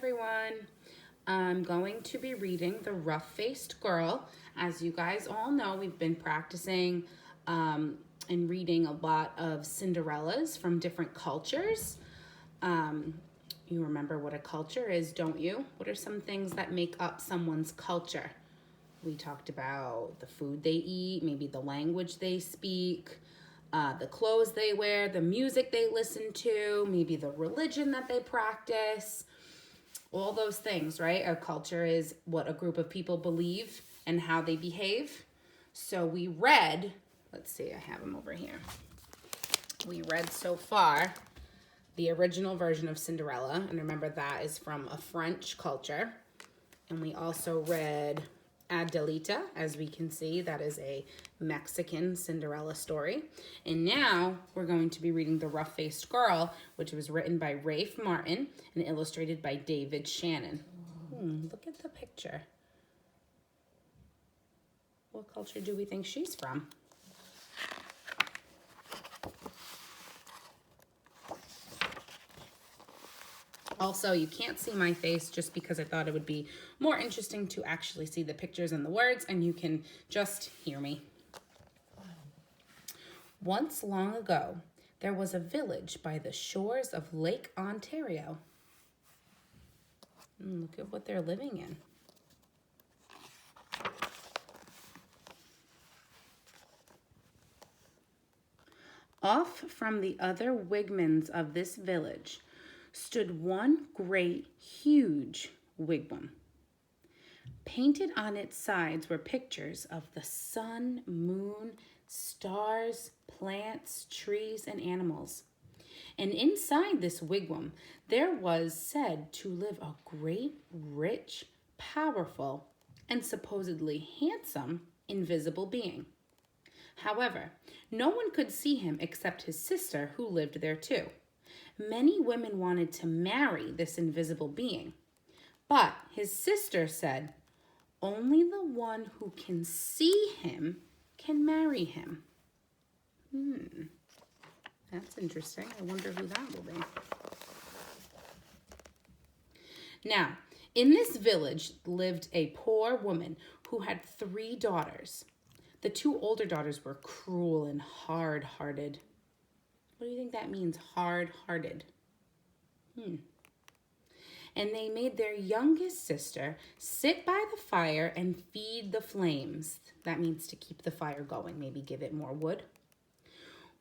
everyone. I'm going to be reading The Rough-Faced Girl. As you guys all know, we've been practicing and reading a lot of Cinderellas from different cultures. You remember what a culture is, don't you? What are some things that make up someone's culture? We talked about the food they eat, maybe the language they speak, the clothes they wear, the music they listen to, maybe the religion that they practice. All those things, right? A culture is what a group of people believe and how they behave. So we read, let's see, I have them over here. We read so far the original version of Cinderella. And remember, that is from a French culture. And we also read Adelita, as we can see, that is a Mexican Cinderella story. And now we're going to be reading The Rough-Faced Girl, which was written by Rafe Martin and illustrated by David Shannon. Look at the picture. What culture do we think she's from? Also, you can't see my face just because I thought it would be more interesting to actually see the pictures and the words, and you can just hear me. Once long ago, there was a village by the shores of Lake Ontario. Look at what they're living in. Off from the other wigwams of this village stood one great, huge wigwam. Painted on its sides were pictures of the sun, moon, stars, plants, trees, and animals. And inside this wigwam, there was said to live a great, rich, powerful, and supposedly handsome invisible being. However, no one could see him except his sister, who lived there too. Many women wanted to marry this invisible being, but his sister said, only the one who can see him can marry him. That's interesting. I wonder who that will be. Now, in this village lived a poor woman who had 3 daughters. The 2 older daughters were cruel and hard-hearted. What do you think that means, hard-hearted? And they made their youngest sister sit by the fire and feed the flames. That means to keep the fire going, maybe give it more wood.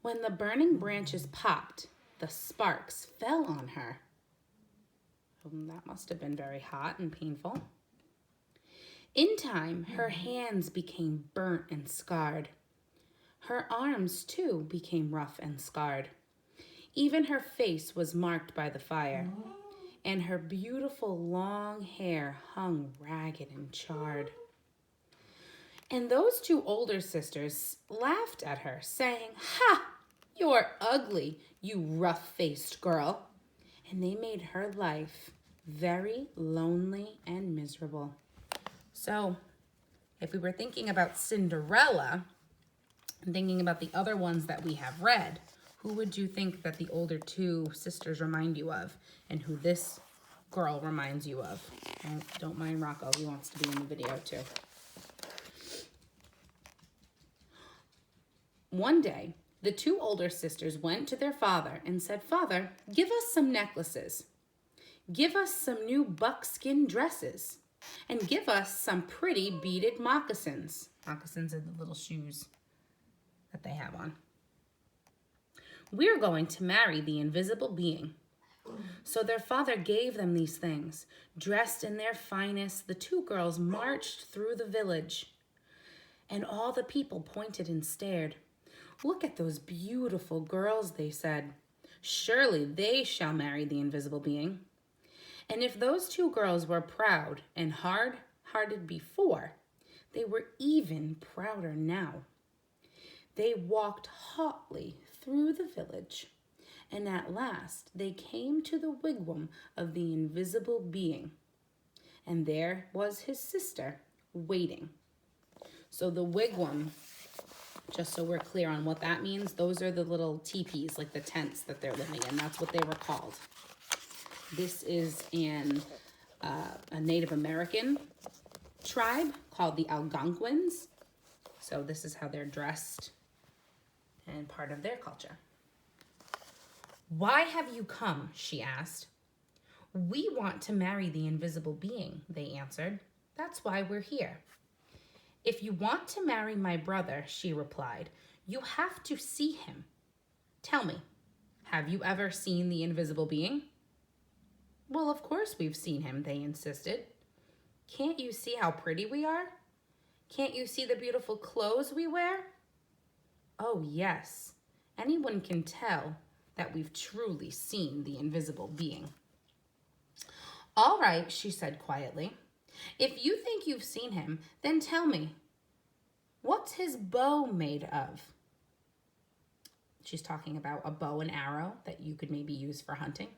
When the burning branches popped, the sparks fell on her. That must have been very hot and painful. In time, her hands became burnt and scarred. Her arms, too, became rough and scarred. Even her face was marked by the fire, and her beautiful long hair hung ragged and charred. And those 2 older sisters laughed at her, saying, "Ha! You're ugly, you rough-faced girl." And they made her life very lonely and miserable. So, if we were thinking about Cinderella, and thinking about the other ones that we have read, who would you think that the older 2 sisters remind you of, and who this girl reminds you of? Don't mind Rocco, he wants to be in the video too. One day, the 2 older sisters went to their father and said, "Father, give us some necklaces. Give us some new buckskin dresses. And give us some pretty beaded moccasins." Moccasins are the little shoes that they have on. "We're going to marry the invisible being." So their father gave them these things. Dressed in their finest, the 2 girls marched through the village. And all the people pointed and stared. "Look at those beautiful girls," they said. "Surely they shall marry the invisible being." And if those 2 girls were proud and hard-hearted before, they were even prouder now. They walked hotly through the village, and at last they came to the wigwam of the invisible being. And there was his sister waiting. So the wigwam, just so we're clear on what that means, those are the little teepees, like the tents that they're living in. That's what they were called. This is in a Native American tribe called the Algonquins. So this is how they're dressed and part of their culture. "Why have you come?" she asked. "We want to marry the invisible being," they answered. "That's why we're here." "If you want to marry my brother," she replied, "you have to see him. Tell me, have you ever seen the invisible being?" "Well, of course we've seen him," they insisted. "Can't you see how pretty we are? Can't you see the beautiful clothes we wear?" "Oh, yes. Anyone can tell that we've truly seen the invisible being." "All right," she said quietly. "If you think you've seen him, then tell me, what's his bow made of?" She's talking about a bow and arrow that you could maybe use for hunting.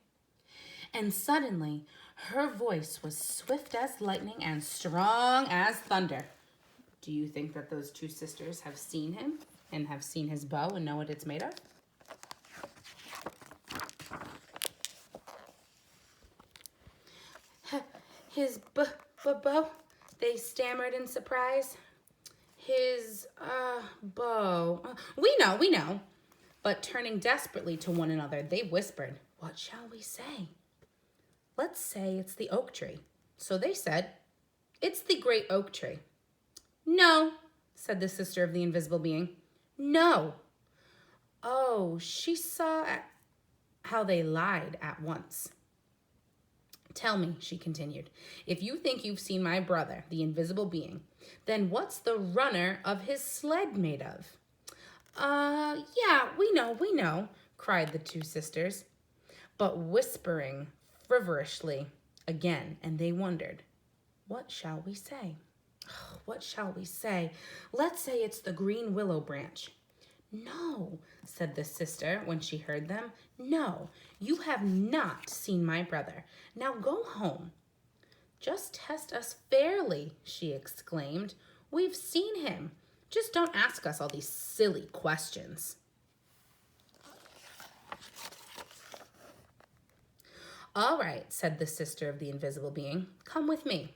And suddenly, her voice was swift as lightning and strong as thunder. Do you think that those two sisters have seen him and have seen his bow and know what it's made of? "His bow," they stammered in surprise. "His bow. We know." But turning desperately to one another, they whispered, "What shall we say?" "Let's say it's the oak tree." So they said, "It's the great oak tree." "No," said the sister of the invisible being. "No." Oh, she saw how they lied at once. "Tell me," she continued, "if you think you've seen my brother, the invisible being, then what's the runner of his sled made of?" Yeah, we know," cried the two sisters, but whispering feverishly again, and they wondered, "What shall we say? What shall we say? Let's say it's the green willow branch." "No," said the sister when she heard them. "No, you have not seen my brother. Now go home." "Just test us fairly," she exclaimed. "We've seen him. Just don't ask us all these silly questions." "All right," said the sister of the invisible being. "Come with me."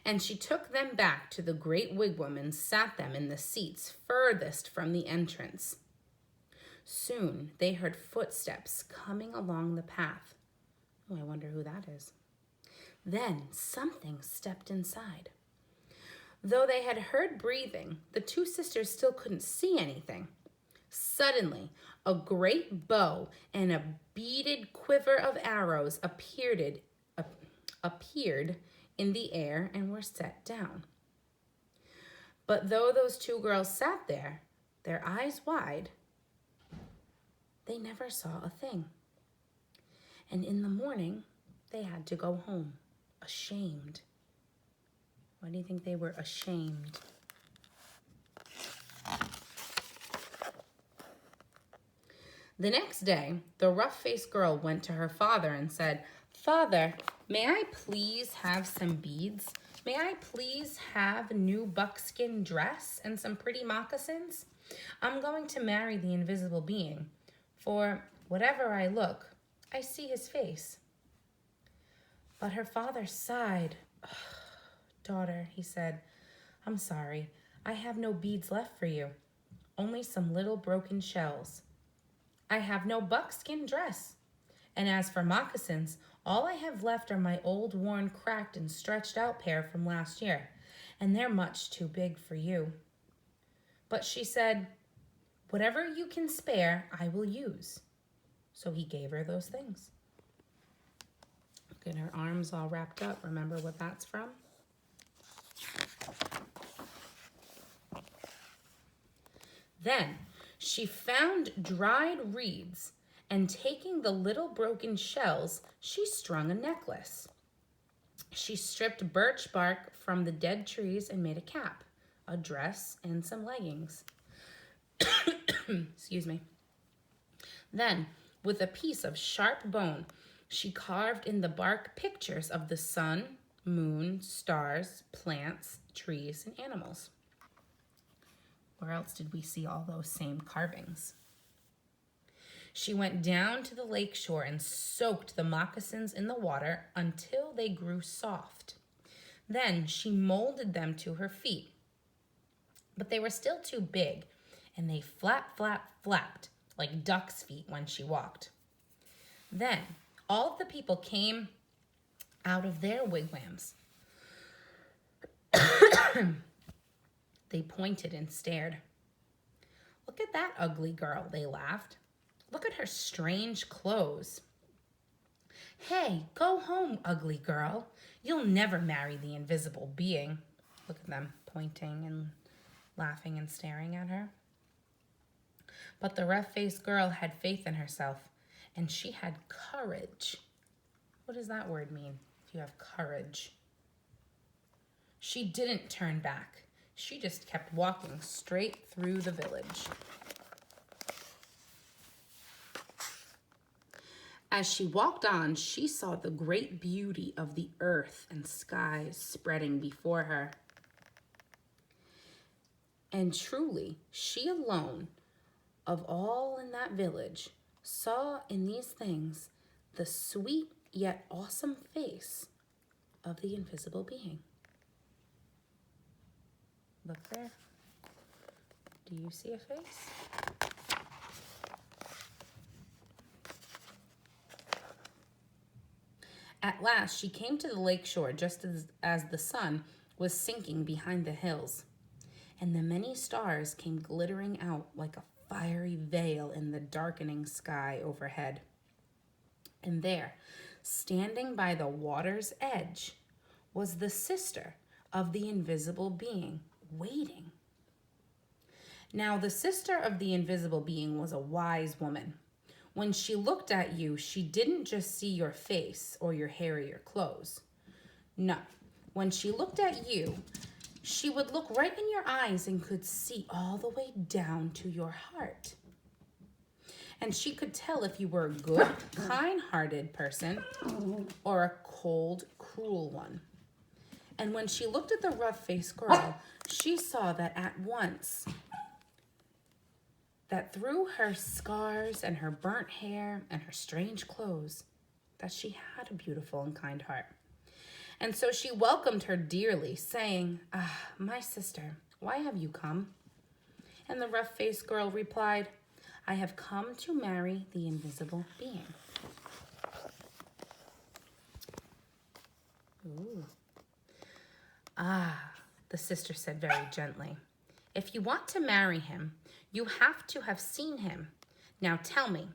And she took them back to the great wigwam and sat them in the seats furthest from the entrance. Soon they heard footsteps coming along the path. Oh, I wonder who that is. Then something stepped inside. Though they had heard breathing, the two sisters still couldn't see anything. Suddenly, a great bow and a beaded quiver of arrows appeared in the air and were set down. But though those two girls sat there, their eyes wide, they never saw a thing. And in the morning, they had to go home, ashamed. Why do you think they were ashamed? The next day, the rough-faced girl went to her father and said, "Father, may I please have some beads? May I please have a new buckskin dress and some pretty moccasins? I'm going to marry the invisible being. For whatever I look, I see his face." But her father sighed. "Daughter," he said, "I'm sorry. I have no beads left for you. Only some little broken shells. I have no buckskin dress. And as for moccasins, all I have left are my old, worn, cracked, and stretched out pair from last year, and they're much too big for you." But she said, "Whatever you can spare, I will use." So he gave her those things. Look at her arms all wrapped up. Remember what that's from? Then she found dried reeds, and taking the little broken shells, she strung a necklace. She stripped birch bark from the dead trees and made a cap, a dress, and some leggings. Excuse me. Then, with a piece of sharp bone, she carved in the bark pictures of the sun, moon, stars, plants, trees, and animals. Where else did we see all those same carvings? She went down to the lake shore and soaked the moccasins in the water until they grew soft. Then she molded them to her feet. But they were still too big, and they flapped like duck's feet when she walked. Then all of the people came out of their wigwams. They pointed and stared. "Look at that ugly girl," they laughed. "Look at her strange clothes." "Hey, go home, ugly girl. You'll never marry the invisible being." Look at them pointing and laughing and staring at her. But the rough-faced girl had faith in herself, and she had courage. What does that word mean, if you have courage? She didn't turn back. She just kept walking straight through the village. As she walked on, she saw the great beauty of the earth and sky spreading before her. And truly, she alone, of all in that village, saw in these things the sweet yet awesome face of the invisible being. Look there. Do you see a face? At last, she came to the lake shore just as the sun was sinking behind the hills, and the many stars came glittering out like a fiery veil in the darkening sky overhead. And there, standing by the water's edge, was the sister of the invisible being, waiting. Now, the sister of the invisible being was a wise woman. When she looked at you, she didn't just see your face or your hair or your clothes. No, when she looked at you, she would look right in your eyes and could see all the way down to your heart. And she could tell if you were a good, kind-hearted person or a cold, cruel one. And when she looked at the rough-faced girl, she saw that at once, that through her scars and her burnt hair and her strange clothes, that she had a beautiful and kind heart. And so she welcomed her dearly, saying, "Ah, my sister, why have you come?" And the rough-faced girl replied, "I have come to marry the invisible being." Ooh. "Ah," the sister said very gently, "if you want to marry him, you have to have seen him. Now tell me,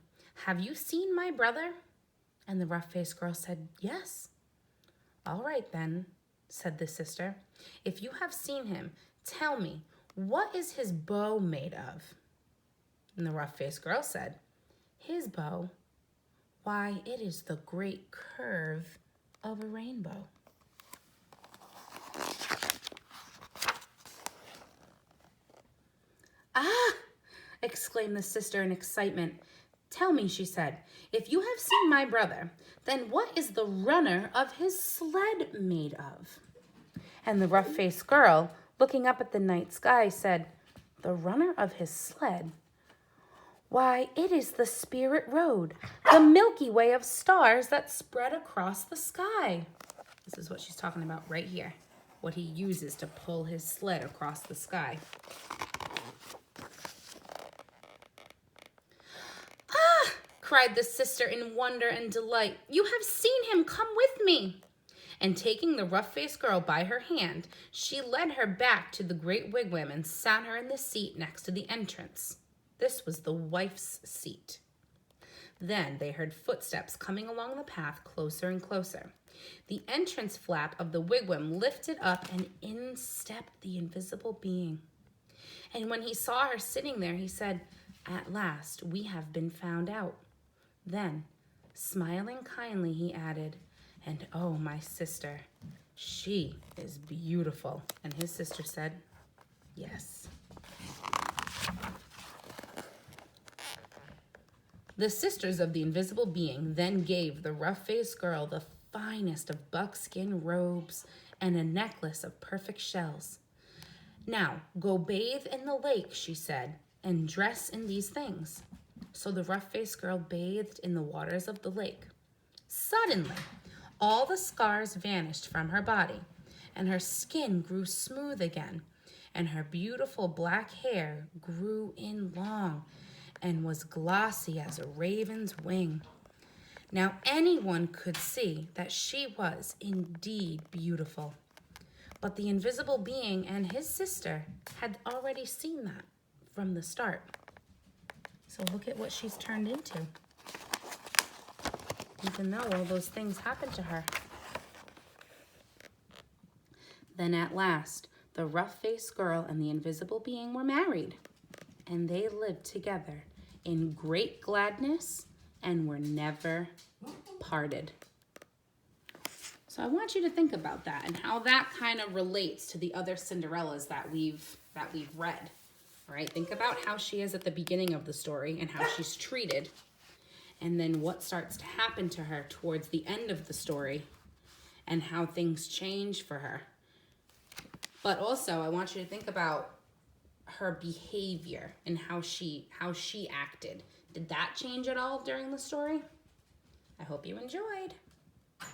have you seen my brother?" And the rough-faced girl said, "Yes." "All right then," said the sister. "If you have seen him, tell me, what is his bow made of?" And the rough-faced girl said, "His bow? Why, it is the great curve of a rainbow." "Ah!" exclaimed the sister in excitement. "Tell me," she said, "if you have seen my brother, then what is the runner of his sled made of?" And the rough-faced girl, looking up at the night sky, said, "The runner of his sled? Why, it is the spirit road, the Milky Way of stars that spread across the sky." This is what she's talking about right here, what he uses to pull his sled across the sky. "Ah!" cried the sister in wonder and delight. "You have seen him. Come with me." And taking the rough-faced girl by her hand, she led her back to the great wigwam and sat her in the seat next to the entrance. This was the wife's seat. Then they heard footsteps coming along the path closer and closer. The entrance flap of the wigwam lifted up, and in stepped the invisible being. And when he saw her sitting there, he said, "At last, we have been found out." Then, smiling kindly, he added, "And oh, my sister, she is beautiful." And his sister said, "Yes." The sisters of the invisible being then gave the rough-faced girl the finest of buckskin robes and a necklace of perfect shells. "Now, go bathe in the lake," she said, "and dress in these things." So the rough-faced girl bathed in the waters of the lake. Suddenly, all the scars vanished from her body, and her skin grew smooth again, and her beautiful black hair grew in long and was glossy as a raven's wing. Now anyone could see that she was indeed beautiful. But the invisible being and his sister had already seen that from the start. So look at what she's turned into. Even though all those things happened to her. Then at last, the rough-faced girl and the invisible being were married, and they lived together in great gladness and were never parted. So I want you to think about that and how that kind of relates to the other Cinderellas that we've read. All right, think about how she is at the beginning of the story and how she's treated, and then what starts to happen to her towards the end of the story and how things change for her. But also, I want you to think about her behavior and how she acted. Did that change at all during the story? I hope you enjoyed.